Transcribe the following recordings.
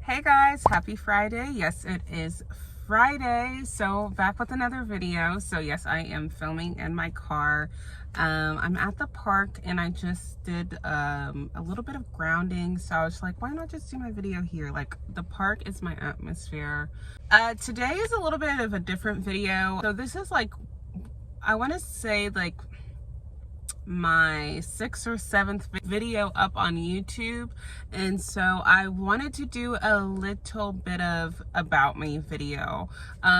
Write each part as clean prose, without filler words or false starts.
Hey guys, happy Friday. Yes, it is Friday. So back with another video. So yes, I am filming in my car. I'm at the park and I just did a little bit of grounding. So I was like, why not just do my video here? Like, the park is my atmosphere. Today is a little bit of a different video. So this is like, I want to say like my 6th or 7th video up on YouTube, and so I wanted to do a little bit of about me video.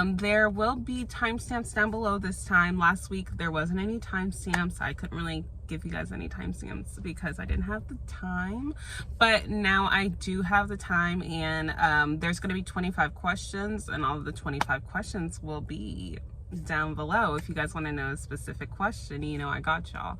There will be timestamps down below this time. Last week there wasn't any timestamps. I couldn't really give you guys any timestamps because I didn't have the time, but now I do have the time, and there's going to be 25 questions, and all of the 25 questions will be down below. If you guys want to know a specific question, you know, I got y'all.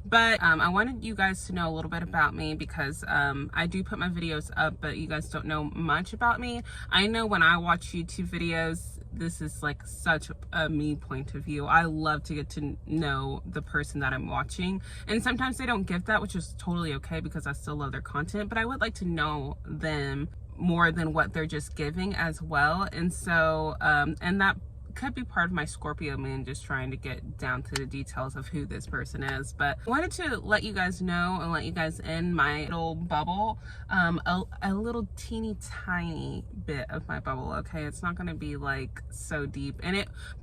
But I wanted you guys to know a little bit about me because I do put my videos up, but you guys don't know much about me. I know when I watch YouTube videos, this is like such a me point of view. I love to get to know the person that I'm watching, and sometimes they don't give that, which is totally okay because I still love their content, but I would like to know them more than what they're just giving as well. And so and that could be part of my Scorpio moon, just trying to get down to the details of who this person is. But I wanted to let you guys know and let you guys in my little bubble, a little teeny tiny bit of my bubble. Okay, it's not going to be like so deep,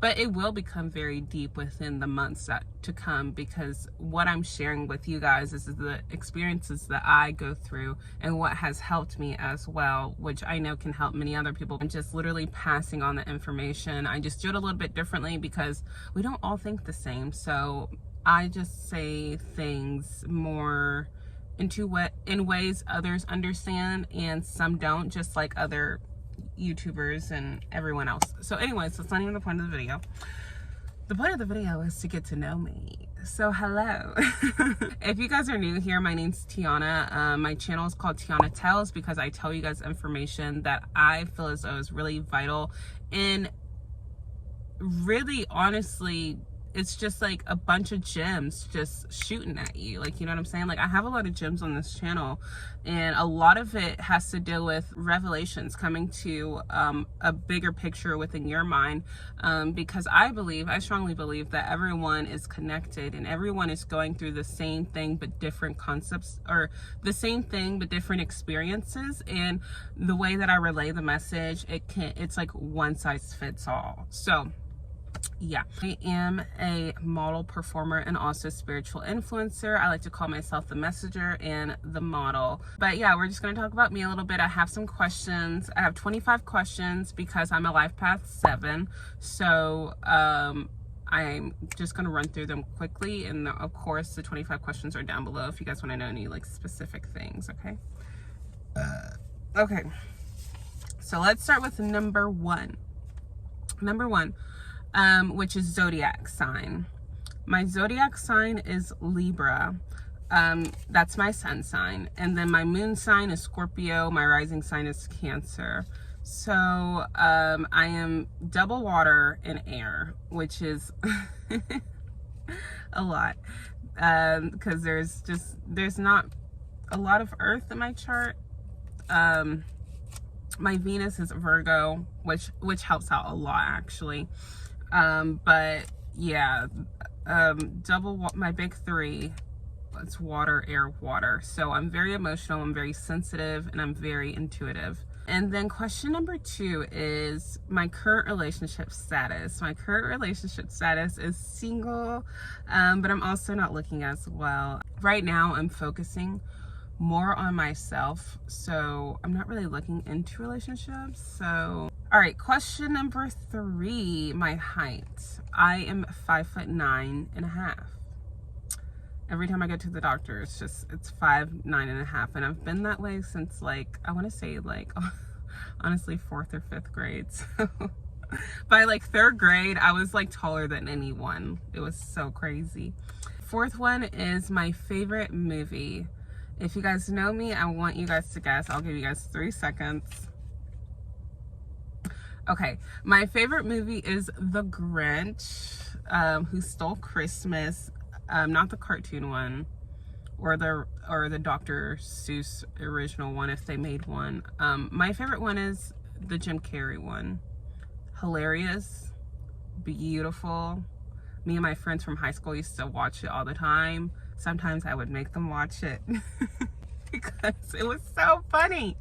but it will become very deep within the months to come, because what I'm sharing with you guys is the experiences that I go through and what has helped me as well, which I know can help many other people. I'm just literally passing on the information. I just do it a little bit differently because we don't all think the same. So I just say things more in ways others understand and some don't, just like other YouTubers and everyone else. So anyways, that's not even the point of the video. The point of the video is to get to know me. So hello. If you guys are new here, my name's Tiana. My channel is called Tiana Tells because I tell you guys information that I feel as though is really vital, and really honestly it's just like a bunch of gems just shooting at you, like, you know what I'm saying? Like, I have a lot of gems on this channel, and a lot of it has to deal with revelations coming to a bigger picture within your mind, because I strongly believe that everyone is connected and everyone is going through the same thing but different concepts, or the same thing but different experiences, and the way that I relay the message, it's like one size fits all. So yeah, I am a model, performer, and also spiritual influencer. I like to call myself the messenger and the model. But yeah, we're just going to talk about me a little bit. I have some questions. I have 25 questions because I'm a life path 7. So I'm just going to run through them quickly, and of course the 25 questions are down below if you guys want to know any like specific things. Okay, so let's start with number one, which is zodiac sign. My zodiac sign is Libra. That's my sun sign. And then my moon sign is Scorpio. My rising sign is Cancer. So I am double water and air, which is a lot, because there's not a lot of earth in my chart. My Venus is Virgo, which helps out a lot actually. But yeah, my big 3, it's water, air, water. So I'm very emotional, I'm very sensitive, and I'm very intuitive. And then question number 2 is my current relationship status. My current relationship status is single, but I'm also not looking as well. Right now I'm focusing more on myself, so I'm not really looking into relationships. So all right, question number 3, my height. I am 5'9.5". Every time I go to the doctor, it's 5'9.5", and I've been that way since, like, I want to say like honestly 4th or 5th grade. So by like 3rd grade I was like taller than anyone. It was so crazy. 4th one is my favorite movie. If you guys know me, I want you guys to guess. I'll give you guys 3 seconds. Okay, my favorite movie is The Grinch, Who Stole Christmas. Not the cartoon one, or the Dr. Seuss original one if they made one. My favorite one is the Jim Carrey one. Hilarious, beautiful. Me and my friends from high school used to watch it all the time. Sometimes I would make them watch it because it was so funny.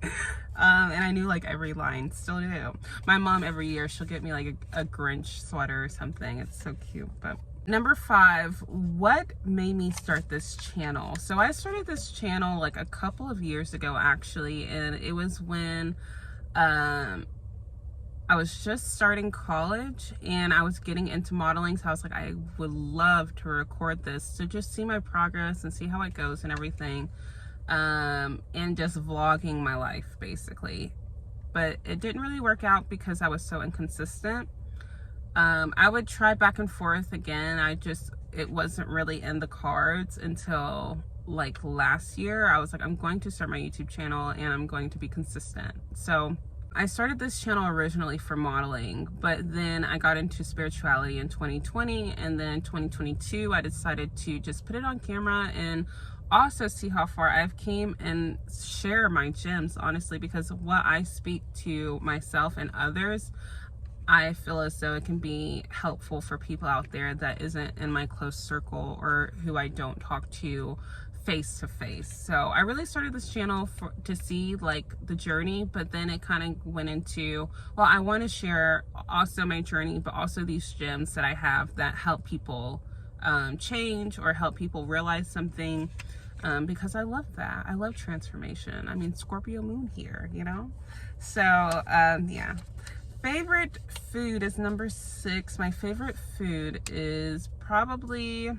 And I knew like every line, still do. My mom every year, she'll get me like a Grinch sweater or something. It's so cute. But number 5, what made me start this channel? So I started this channel like a couple of years ago actually, and it was when I was just starting college and I was getting into modeling. So I was like, I would love to record this to just see my progress and see how it goes and everything. And just vlogging my life basically. But it didn't really work out because I was so inconsistent. I would try back and forth again. It wasn't really in the cards until like last year. I was like, I'm going to start my YouTube channel and I'm going to be consistent. So I started this channel originally for modeling, but then I got into spirituality in 2020, and then in 2022 I decided to just put it on camera and also see how far I've came and share my gems, honestly, because what I speak to myself and others, I feel as though it can be helpful for people out there that isn't in my close circle or who I don't talk to face to face. So I really started this channel to see like the journey, but then it kind of went into, well, I want to share also my journey, but also these gems that I have that help people change or help people realize something, because I love that. I love transformation. I mean, Scorpio moon here, you know? So yeah. Favorite food is number 6. My favorite food is probably, it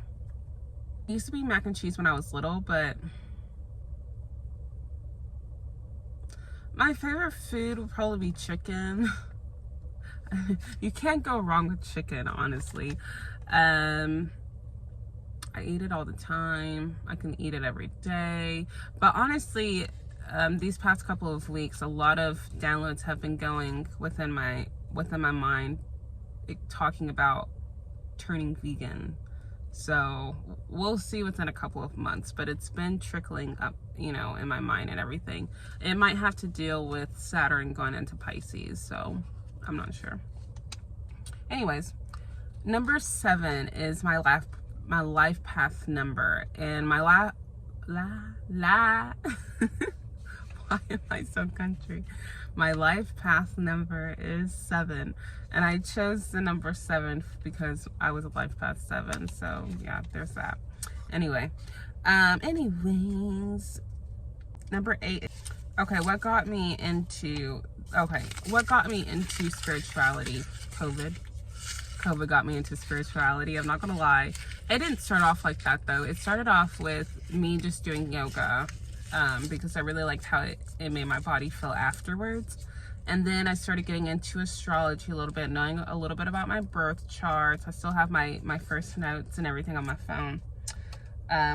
used to be mac and cheese when I was little, but my favorite food would probably be chicken. You can't go wrong with chicken, honestly. I eat it all the time. I can eat it every day. But honestly, these past couple of weeks, a lot of downloads have been going within my mind, talking about turning vegan. So we'll see within a couple of months, but it's been trickling up, you know, in my mind and everything. It might have to deal with Saturn going into Pisces, so I'm not sure. Anyways, number 7 is my life path number, and my why am I so country? My life path number is 7, and I chose the number 7 because I was a life path 7. So yeah, there's that. Anyway, anyways, number 8. Okay, what got me into spirituality? COVID got me into spirituality. I'm not gonna lie. It didn't start off like that though. It started off with me just doing yoga, because I really liked how it made my body feel afterwards. And then I started getting into astrology a little bit, knowing a little bit about my birth charts. I still have my first notes and everything on my phone.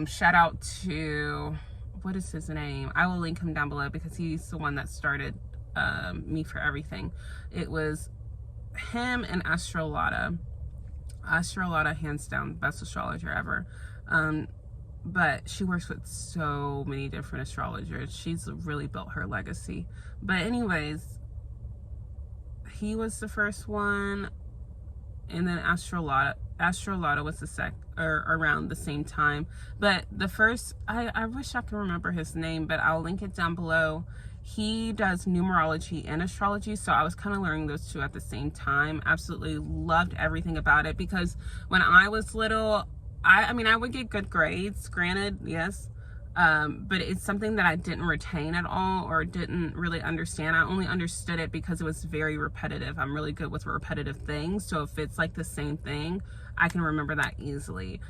Shout out to, what is his name? I will link him down below because he's the one that started me for everything. It was him and Astrolata. Astrolata, hands down, best astrologer ever. But she works with so many different astrologers. She's really built her legacy. But anyways, he was the first one, and then Astrolata was the around the same time. But the first, I wish I could remember his name, but I'll link it down below. He does numerology and astrology, so I was kind of learning those two at the same time. Absolutely loved everything about it, because when I was little, I mean, I would get good grades, granted, yes, but it's something that I didn't retain at all or didn't really understand. I only understood it because it was very repetitive. I'm really good with repetitive things, so if it's like the same thing, I can remember that easily.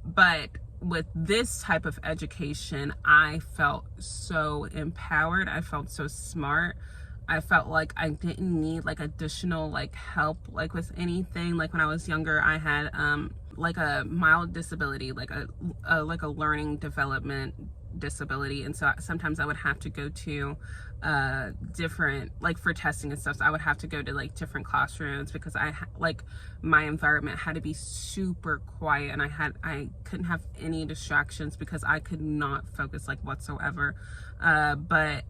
But with this type of education, I felt so empowered. I felt so smart. I felt like I didn't need like additional like help like with anything. Like when I was younger, I had like a mild disability, like a learning development disability, and so sometimes I would have to go to different, like for testing and stuff, so I would have to go to like different classrooms because like my environment had to be super quiet, and I couldn't have any distractions because I could not focus like whatsoever. But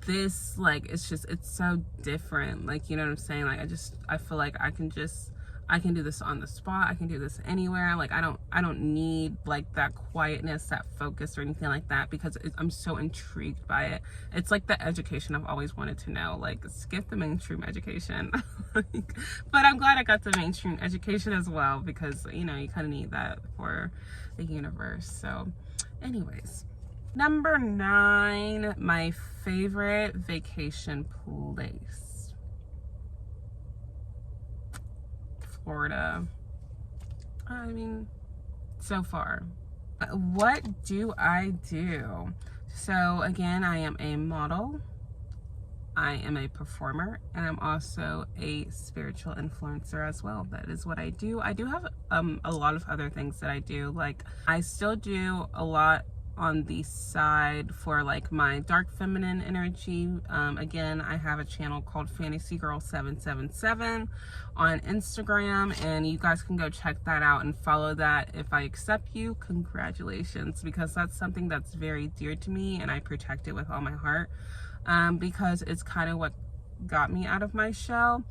this, like, it's so different, like, you know what I'm saying? Like, I feel like I can do this on the spot. I can do this anywhere. Like, I don't need like that quietness, that focus or anything like that, because I'm so intrigued by it. It's like the education I've always wanted to know. Like, skip the mainstream education. But I'm glad I got the mainstream education as well, because, you know, you kind of need that for the universe. So anyways, number 9, my favorite vacation place. Florida. I mean, so far. What do I do? So again, I am a model, I am a performer, and I'm also a spiritual influencer as well. That is what I do. I do have a lot of other things that I do. Like, I still do a lot on the side for like my dark feminine energy. Again, I have a channel called Fantasy Girl 777 on Instagram, and you guys can go check that out and follow that. If I accept you, congratulations, because that's something that's very dear to me, and I protect it with all my heart, because it's kind of what got me out of my shell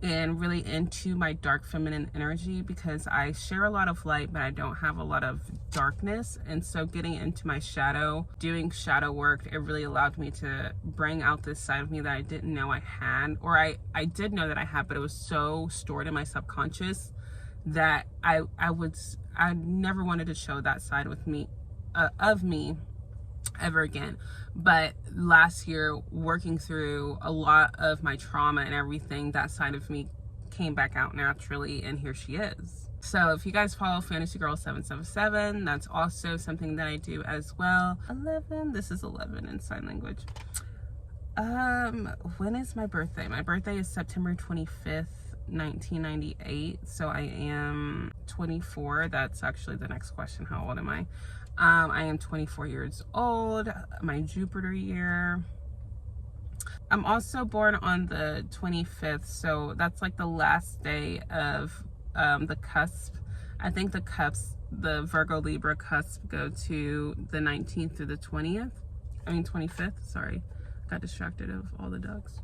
and really into my dark feminine energy, because I share a lot of light, but I don't have a lot of darkness. And so getting into my shadow, doing shadow work, it really allowed me to bring out this side of me that I didn't know I had, or I did know that I had, but it was so stored in my subconscious that I never wanted to show that side with me, of me, ever again. But last year, working through a lot of my trauma and everything, that side of me came back out naturally, and here she is. So if you guys follow Fantasy Girl 777, that's also something that I do as well. 11, this is 11 in sign language. When is my birthday? My birthday is September 25th, 1998. So I am 24. That's actually the next question. How old am I? I am 24 years old, my Jupiter year. I'm also born on the 25th, so that's like the last day of the cusp. I think the Virgo Libra cusp go to the 19th through the 25th, sorry. Got distracted of all the dogs.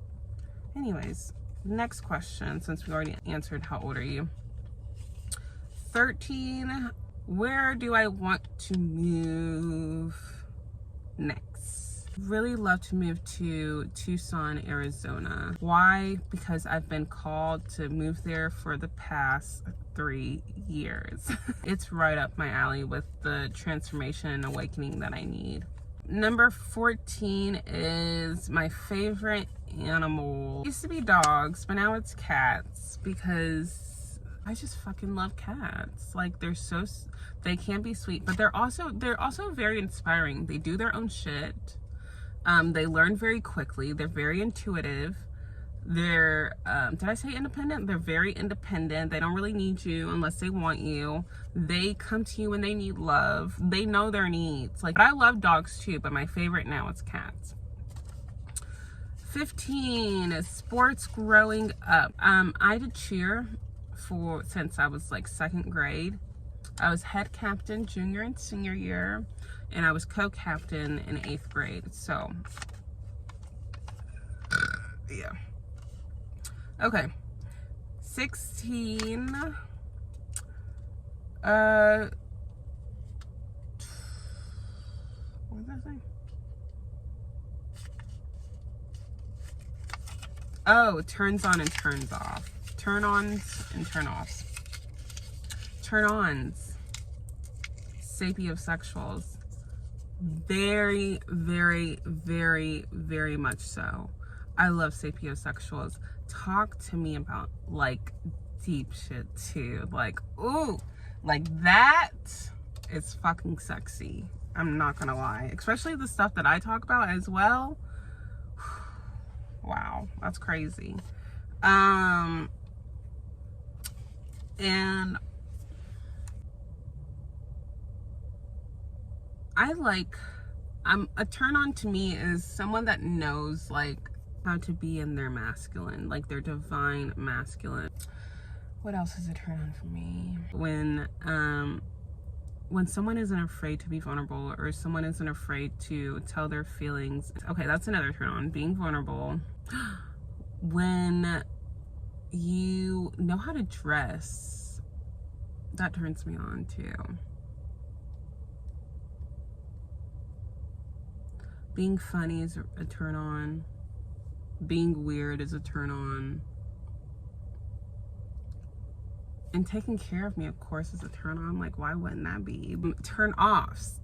Anyways, next question, since we already answered how old are you. 13. Where do I want to move next? Really love to move to Tucson, Arizona. Why? Because I've been called to move there for the past 3 years. It's right up my alley with the transformation and awakening that I need. Number 14 is my favorite animal. It used to be dogs, but now it's cats, because I just fucking love cats. Like, they can be sweet, but they're also very inspiring. They do their own shit. They learn very quickly. They're very intuitive. They're, did I say independent? They're very independent. They don't really need you unless they want you. They come to you when they need love. They know their needs. Like, I love dogs too, but my favorite now is cats. 15, sports growing up. I did cheer since I was like 2nd grade. I was head captain junior and senior year, and I was co-captain in 8th grade. So yeah. Okay. 16. What was I saying? Oh, turns on and turns off. Turn-ons and turn-offs. Turn-ons. Sapiosexuals. Very, very, very, very much so. I love sapiosexuals. Talk to me about, like, deep shit, too. Like, ooh, like, that is fucking sexy. I'm not gonna lie. Especially the stuff that I talk about as well. Wow, that's crazy. And I a turn on to me is someone that knows like how to be in their masculine, like their divine masculine. What else is a turn on for me? When someone isn't afraid to be vulnerable, or someone isn't afraid to tell their feelings. Okay, that's another turn on, being vulnerable. When you know how to dress, that turns me on too. Being funny is a turn on. Being weird is a turn on. And taking care of me, of course, is a turn on. Like, why wouldn't that be? Turn offs,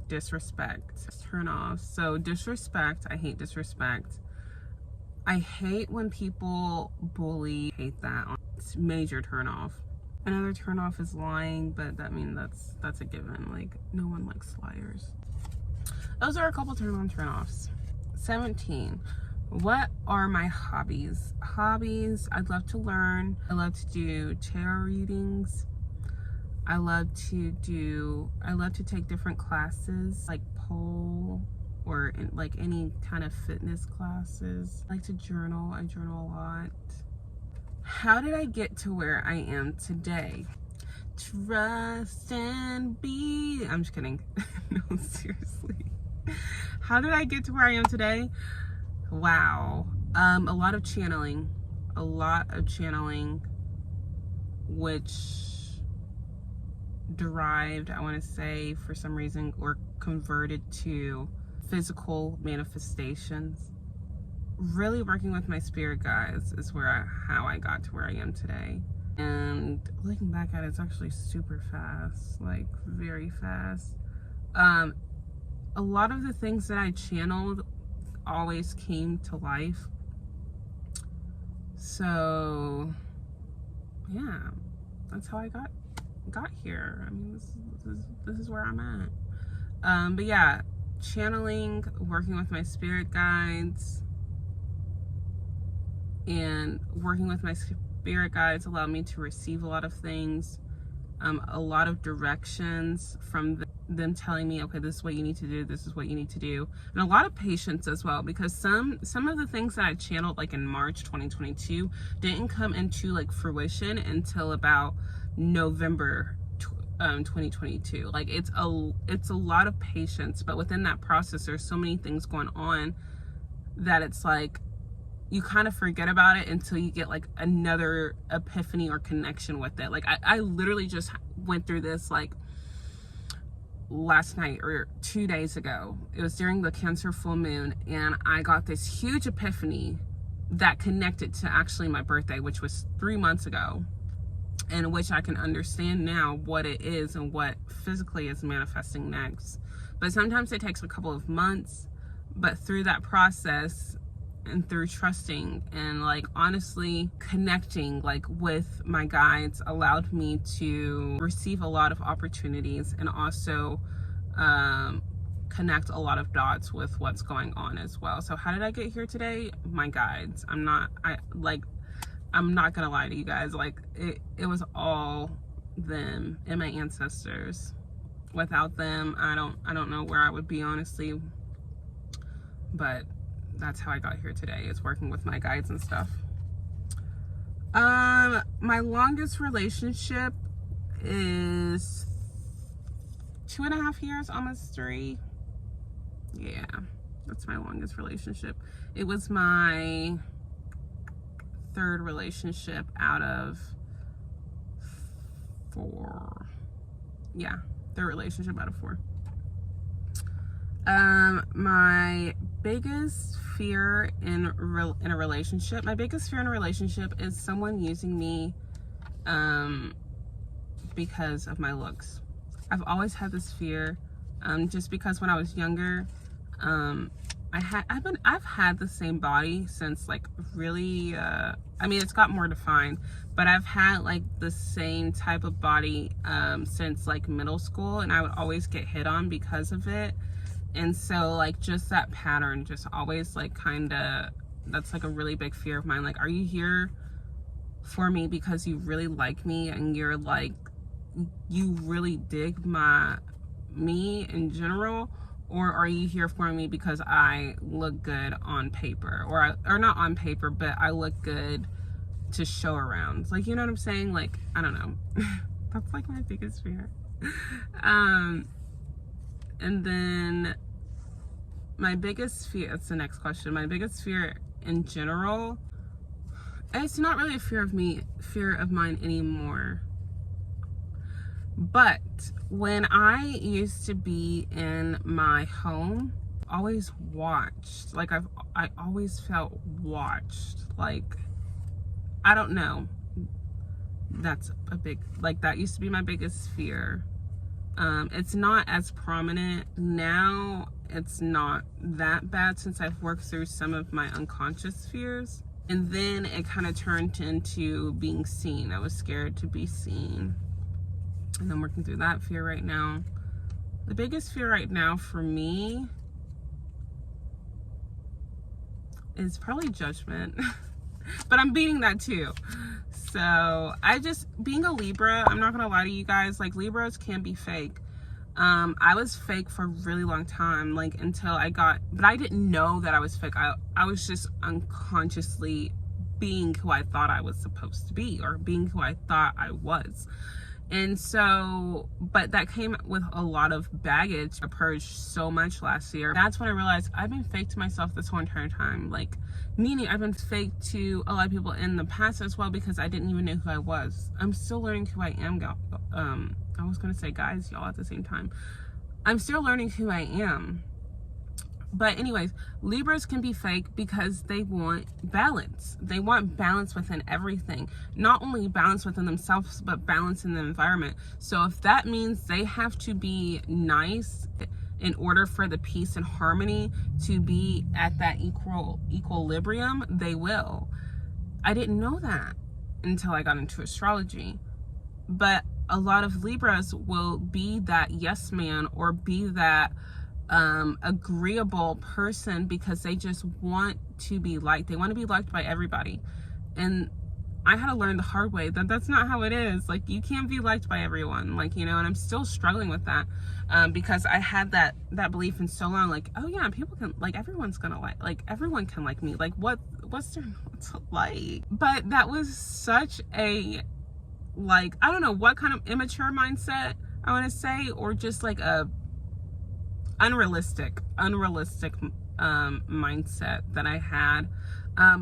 disrespect, turn offs. So disrespect, I hate disrespect. I hate when people bully, hate that. It's major turn off. Another turn off is lying, but that's a given. Like, no one likes liars. Those are a couple turn offs. 17. What are my hobbies? Hobbies, I'd love to learn. I love to do tarot readings. I love to take different classes, like pole or like any kind of fitness classes. I like to journal. I journal a lot. How did I get to where I am today? Trust and be. I'm just kidding. No, seriously. How did I get to where I am today? Wow. A lot of channeling, which derived, I want to say, for some reason, or converted to physical manifestations. Really working with my spirit guides is how I got to where I am today. And looking back at it, it's actually super fast, like very fast. A lot of the things that I channeled always came to life. So yeah, that's how I got here. I mean, this is where I'm at. But yeah, channeling, working with my spirit guides, and working with my spirit guides allowed me to receive a lot of things, a lot of directions from them telling me, okay, this is what you need to do, this is what you need to do, and a lot of patience as well, because some of the things that I channeled like in March 2022 didn't come into like fruition until about November 2022. Like it's a lot of patience, but within that process there's so many things going on that it's like you kind of forget about it until you get like another epiphany or connection with it. Like I literally just went through this like last night or 2 days ago. It was during the Cancer full moon, and I got this huge epiphany that connected to actually my birthday, which was 3 months ago, and which I can understand now what it is and what physically is manifesting next. But sometimes it takes a couple of months, but through that process and through trusting and like honestly connecting like with my guides allowed me to receive a lot of opportunities, and also connect a lot of dots with what's going on as well. So how did I get here today? My guides. I'm not gonna lie to you guys, like it was all them and my ancestors. Without them, I don't know where I would be, honestly. But that's how I got here today, is working with my guides and stuff. My longest relationship is 2.5 years, almost 3. Yeah, that's my longest relationship. It was my 3rd relationship out of 4. Yeah, 3rd relationship out of 4. My biggest fear in a relationship, is someone using me because of my looks. I've always had this fear, just because when I was younger, I've had the same body since like really, I mean, it's got more defined, but I've had like the same type of body since like middle school, and I would always get hit on because of it. And so like just that pattern just always like that's like a really big fear of mine. Like, are you here for me because you really like me and you're like, you really dig my me in general, or are you here for me because I look good on paper, or not on paper, but I look good to show around? Like, you know what I'm saying? Like, I don't know. That's like my biggest fear. And then my biggest fear, that's the next question. My biggest fear in general, it's not really a fear of mine anymore. But when I used to be in my home, always watched, like I always felt watched. Like, I don't know. That's a big, like, that used to be my biggest fear. It's not as prominent now. It's not that bad since I've worked through some of my unconscious fears. And then it kind of turned into being seen. I was scared to be seen. And I'm working through that fear right now. The biggest fear right now for me is probably judgment. But I'm beating that too. So being a Libra, I'm not gonna lie to you guys, like, Libras can be fake. I was fake for a really long time, like, until but I didn't know that I was fake. I was just unconsciously being who I thought I was supposed to be, or being who I thought I was. And so, but that came with a lot of baggage. I purged so much last year. That's when I realized I've been fake to myself this whole entire time. Like, meaning I've been fake to a lot of people in the past as well, because I didn't even know who I was. I'm still learning who I am. I was gonna say guys, y'all at the same time. I'm still learning who I am. But anyways, Libras can be fake because they want balance. They want balance within everything. Not only balance within themselves, but balance in the environment. So if that means they have to be nice in order for the peace and harmony to be at that equilibrium, they will. I didn't know that until I got into astrology. But a lot of Libras will be that yes man, or be that agreeable person, because they just want to be liked. They want to be liked by everybody. And I had to learn the hard way that that's not how it is. Like, you can't be liked by everyone, like, you know. And I'm still struggling with that, because I had that belief in so long, like, oh yeah, people can, like, everyone's gonna like everyone can like me, like, what's there not to like? But that was such a, like, I don't know what kind of immature mindset I want to say, or just like a unrealistic mindset that I had.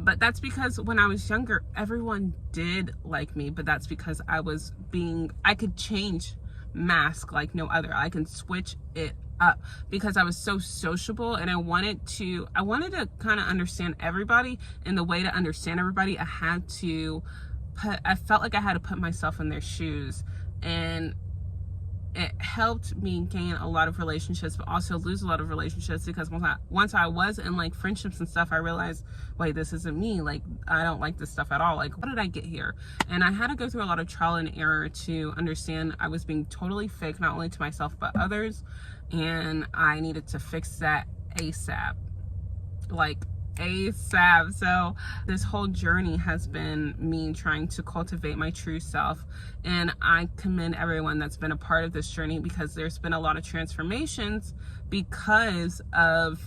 But that's because when I was younger, everyone did like me, but that's because I could change mask like no other. I can switch it up because I was so sociable, and I wanted to kind of understand everybody. And the way to understand everybody, I felt like I had to put myself in their shoes. And it helped me gain a lot of relationships, but also lose a lot of relationships, because once I was in, like, friendships and stuff, I realized, wait, this isn't me. Like, I don't like this stuff at all. Like, what did I get here? And I had to go through a lot of trial and error to understand I was being totally fake, not only to myself, but others. And I needed to fix that ASAP. Like, ASAP. So this whole journey has been me trying to cultivate my true self, and I commend everyone that's been a part of this journey, because there's been a lot of transformations because of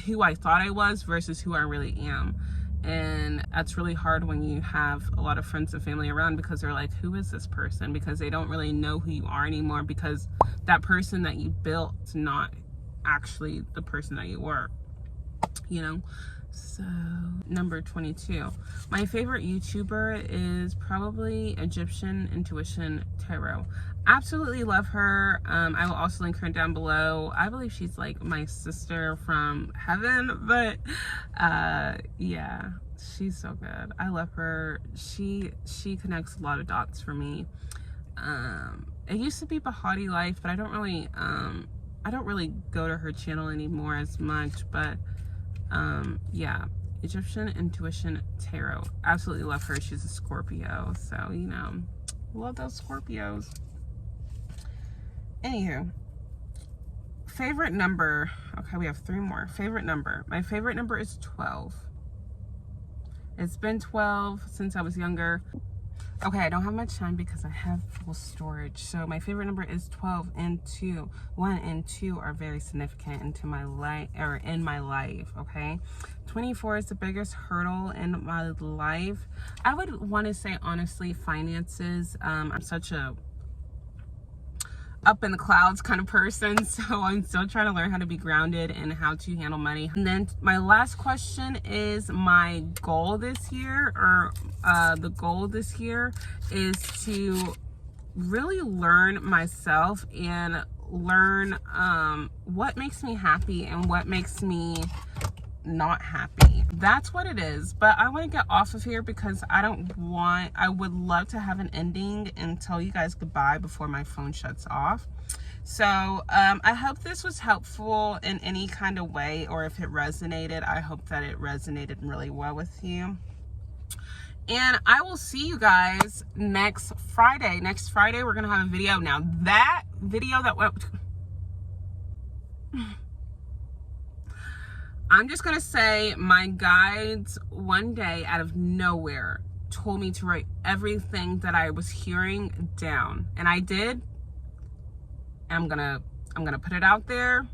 who I thought I was versus who I really am. And that's really hard when you have a lot of friends and family around, because they're like, who is this person? Because they don't really know who you are anymore, because that person that you built is not actually the person that you were. You know. So number 22, my favorite YouTuber is probably Egyptian Intuition Tarot. Absolutely love her. I will also link her down below. I believe she's like my sister from heaven, but yeah, she's so good. I love her. She connects a lot of dots for me. It used to be Bahati Life, but I don't really go to her channel anymore as much. But yeah, Egyptian Intuition Tarot. Absolutely love her. She's a Scorpio, so, you know, love those Scorpios. Anywho, favorite number. Okay, we have 3 more. Favorite number. My favorite number is 12. It's been 12 since I was younger. Okay, I don't have much time because I have full storage. So my favorite number is 12 and 2. 1 and 2 are very significant into my life, or in my life, okay? 24 is the biggest hurdle in my life. I would want to say, honestly, finances. I'm such a up in the clouds kind of person, so I'm still trying to learn how to be grounded and how to handle money. And then my last question is my goal this year, or the goal this year is to really learn myself and learn what makes me happy and what makes me not happy. That's what it is. But I want to get off of here because I would love to have an ending and tell you guys goodbye before my phone shuts off. So I hope this was helpful in any kind of way, or if it resonated, I hope that it resonated really well with you. And I will see you guys next Friday. Next Friday, we're going to have a video. Now, that video that went... I'm just going to say my guides one day out of nowhere told me to write everything that I was hearing down. And I did. And I'm going to put it out there.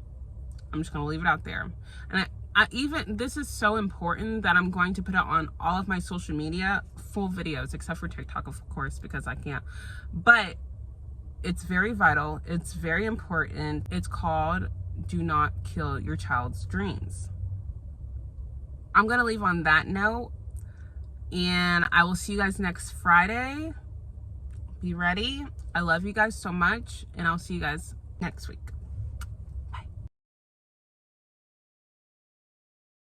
I'm just going to leave it out there. And I even, this is so important that I'm going to put it on all of my social media, full videos, except for TikTok, of course, because I can't. But it's very vital. It's very important. It's called Do Not Kill Your Child's Dreams. I'm going to leave on that note, and I will see you guys next Friday. Be ready. I love you guys so much, and I'll see you guys next week.